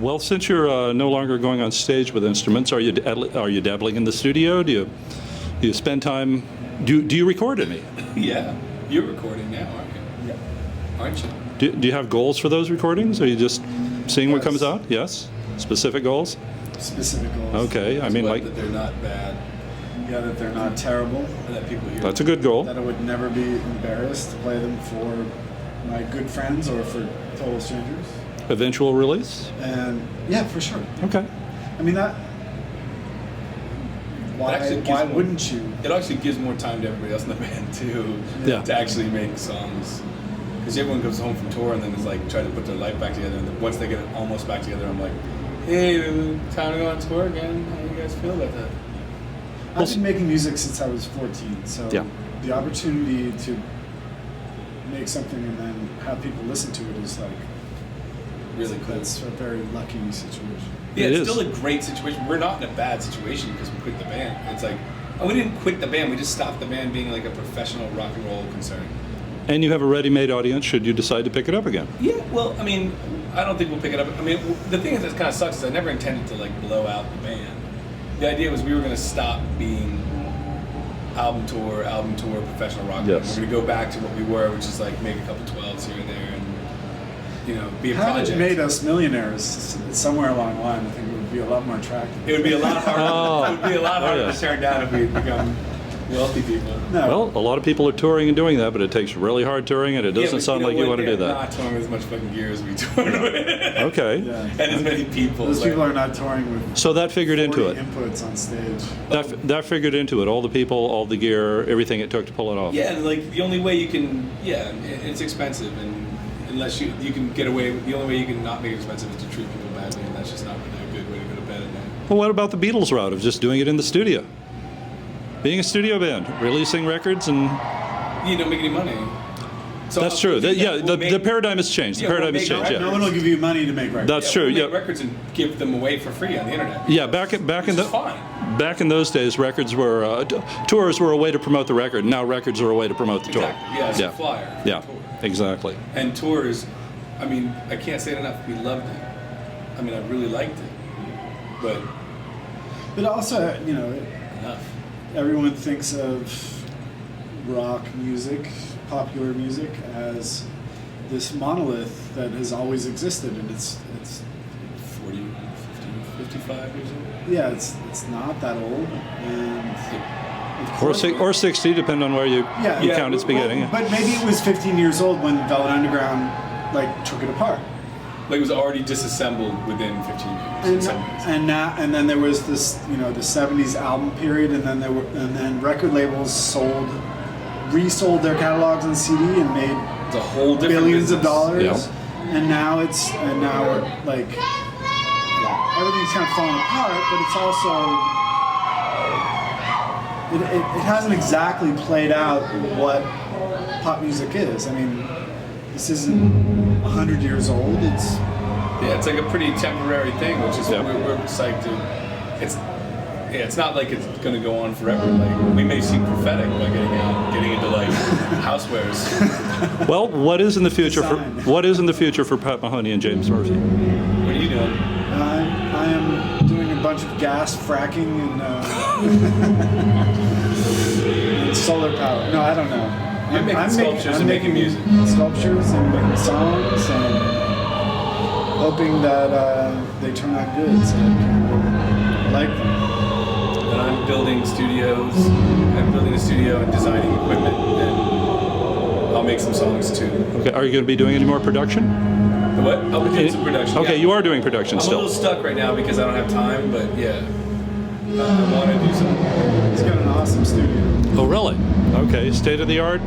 Well, since you're no longer going on stage with instruments, are you dabbling in the studio? Do you spend time? Do you record any? Yeah, you're recording now, aren't you? Yeah. Aren't you? Do you have goals for those recordings? Are you just seeing what comes out? Yes. Specific goals? Specific goals. Okay. I mean, like that they're not bad, Yeah, that they're not terrible. and that people hear. that's a good goal. That I would never be embarrassed to play them for my good friends or for total strangers. Eventual release? And yeah, for sure. Okay. I mean that. Why actually gives why more- wouldn't you? It actually gives more time to everybody else in the band too, Yeah. to actually make songs. Because everyone goes home from tour and then is like trying to put their life back together. And then once they get it almost back together, I'm like, hey, time to go on tour again. How do you guys feel about that? I've been making music since I was 14, so Yeah. the opportunity to make something and then have people listen to it is like Really cool. that's a very lucky situation. Yeah, It it's is. still a great situation. We're not in a bad situation because we quit the band. It's like, and we didn't quit the band. We just stopped the band being like a professional rock and roll concern. And you have a ready-made audience should you decide to pick it up again. Yeah, well, I mean, I don't think we'll pick it up. I mean, the thing is that kind of sucks is I never intended to like blow out the band. The idea was we were going to stop being album tour, professional rock. Yes. We're going to go back to what we were, which is like make a couple 12s here and there, and you know, be a Had project. it made us millionaires somewhere along the line, I think it would be a lot more attractive. It would be a lot harder. Oh. It would be a lot harder yeah. to turn down if we had become wealthy people. No, Well, a lot of people are touring and doing that, but it takes really hard touring, and it doesn't but sound know like you what? want to do They're that. Not touring with as much fucking gear as we toured with. Okay. yeah. And as many people. Those like- people are not touring with So that figured into 40 it. inputs on stage. That figured into it. All the people, all the gear, everything it took to pull it off. Yeah, and like the only way you can, it's expensive, and unless you can get away, the only way you can not make it expensive is to treat people badly, and that's just not really a good way to go to bed at night. Well, what about the Beatles route of just doing it in the studio? Being a studio band, releasing records, and You don't make any money. So that's true. we'll The paradigm has changed. The Yeah, we'll paradigm has make changed. records. No Yeah. one will give you money to make records. That's true. We'll Yeah. make records and give them away for free on the internet. Yeah. Back in Which the is fine. back in those days, records were tours were a way to promote the record. Now records are a way to promote the tour. Exactly. Yeah, it's a flyer. for Yeah. the tour. Exactly. And tours, I mean, I can't say it enough. We loved it. I mean, I really liked it, but But also, you know, enough. everyone thinks of rock music, popular music, as this monolith that has always existed, and it's 40, 50, 55 years old. yeah, it's not that old, and of Or, course, or 60, depending on where you Yeah. count its beginning. But maybe it was 15 years old when Velvet Underground like took it apart. Like it was already disassembled within 15 years. in some ways. And then there was this, you know, the 70s album period, and then record labels resold their catalogs on CD and made It's a whole different billions of business. dollars. Yeah. And now we're like, everything's kind of falling apart, but it's also it hasn't exactly played out what pop music is. I mean, this isn't 100 years old. It's like a pretty temporary thing, which is Yeah. we're psyched to. It's not like it's going to go on forever. Like we may seem prophetic by getting into like housewares. Well, what is in the future Design. for Pat Mahoney and James Murphy? What are you doing? I am doing a bunch of gas fracking and, and solar power. No, I don't know. You're making sculptures and making music. Sculptures and making songs and hoping that they turn out good so that people like them. And I'm building studios. I'm building a studio and designing equipment, and I'll make some songs too. Okay, are you going to be doing any more production? The what? I'll be doing some production. Okay, yeah. you are doing production I'm a still. little stuck right now because I don't have time, but yeah, I want to do something. He's got an awesome studio. Oh, really? Okay, state of the art.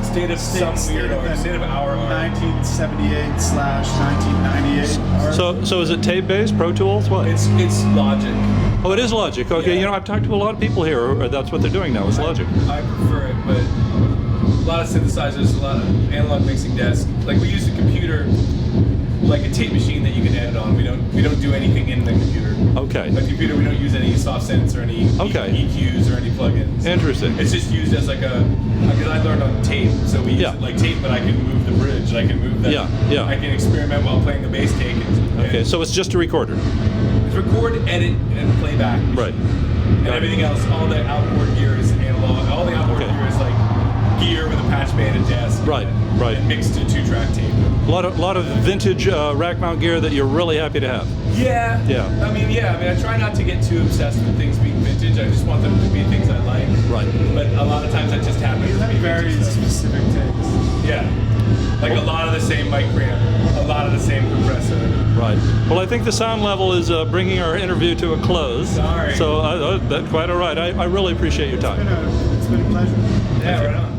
State of some weird art. State of our art. 1978/1998 art. So is it tape based, Pro Tools, what? It's Logic. Oh, it is Logic. Okay, Yeah. you know I've talked to a lot of people here. That's what they're doing now. Is Logic. I prefer it, but a lot of synthesizers, a lot of analog mixing desk. Like we use a computer, like a tape machine that you can edit on. We don't don't do anything in the computer. Okay. The computer, we don't use any soft synths or any Okay. EQs or any plugins. Interesting. It's just used as like because I learned on tape, so we use Yeah. it like tape, but I can move the bridge, I can move that. Yeah. I can experiment while playing the bass take. Okay, so it's just a recorder. It's record, edit, and playback. Right. And everything else, all the outboard gear is analog. All the outboard Okay. gear is like gear with a patch band and desk. Right, right. And mixed to 2-track tape. A lot of vintage rack mount gear that you're really happy to have. Yeah. Yeah. I mean, I try not to get too obsessed with things being vintage. I just want them to be things I like. Right. But a lot of times that just happens You to have be very vintage stuff. specific takes. Yeah. Like a lot of the same mic preamp, a lot of the same compressor. Right. Well, I think the sound level is bringing our interview to a close. Sorry. So that's quite all right. I really appreciate your time. It's been a pleasure. Yeah, right on.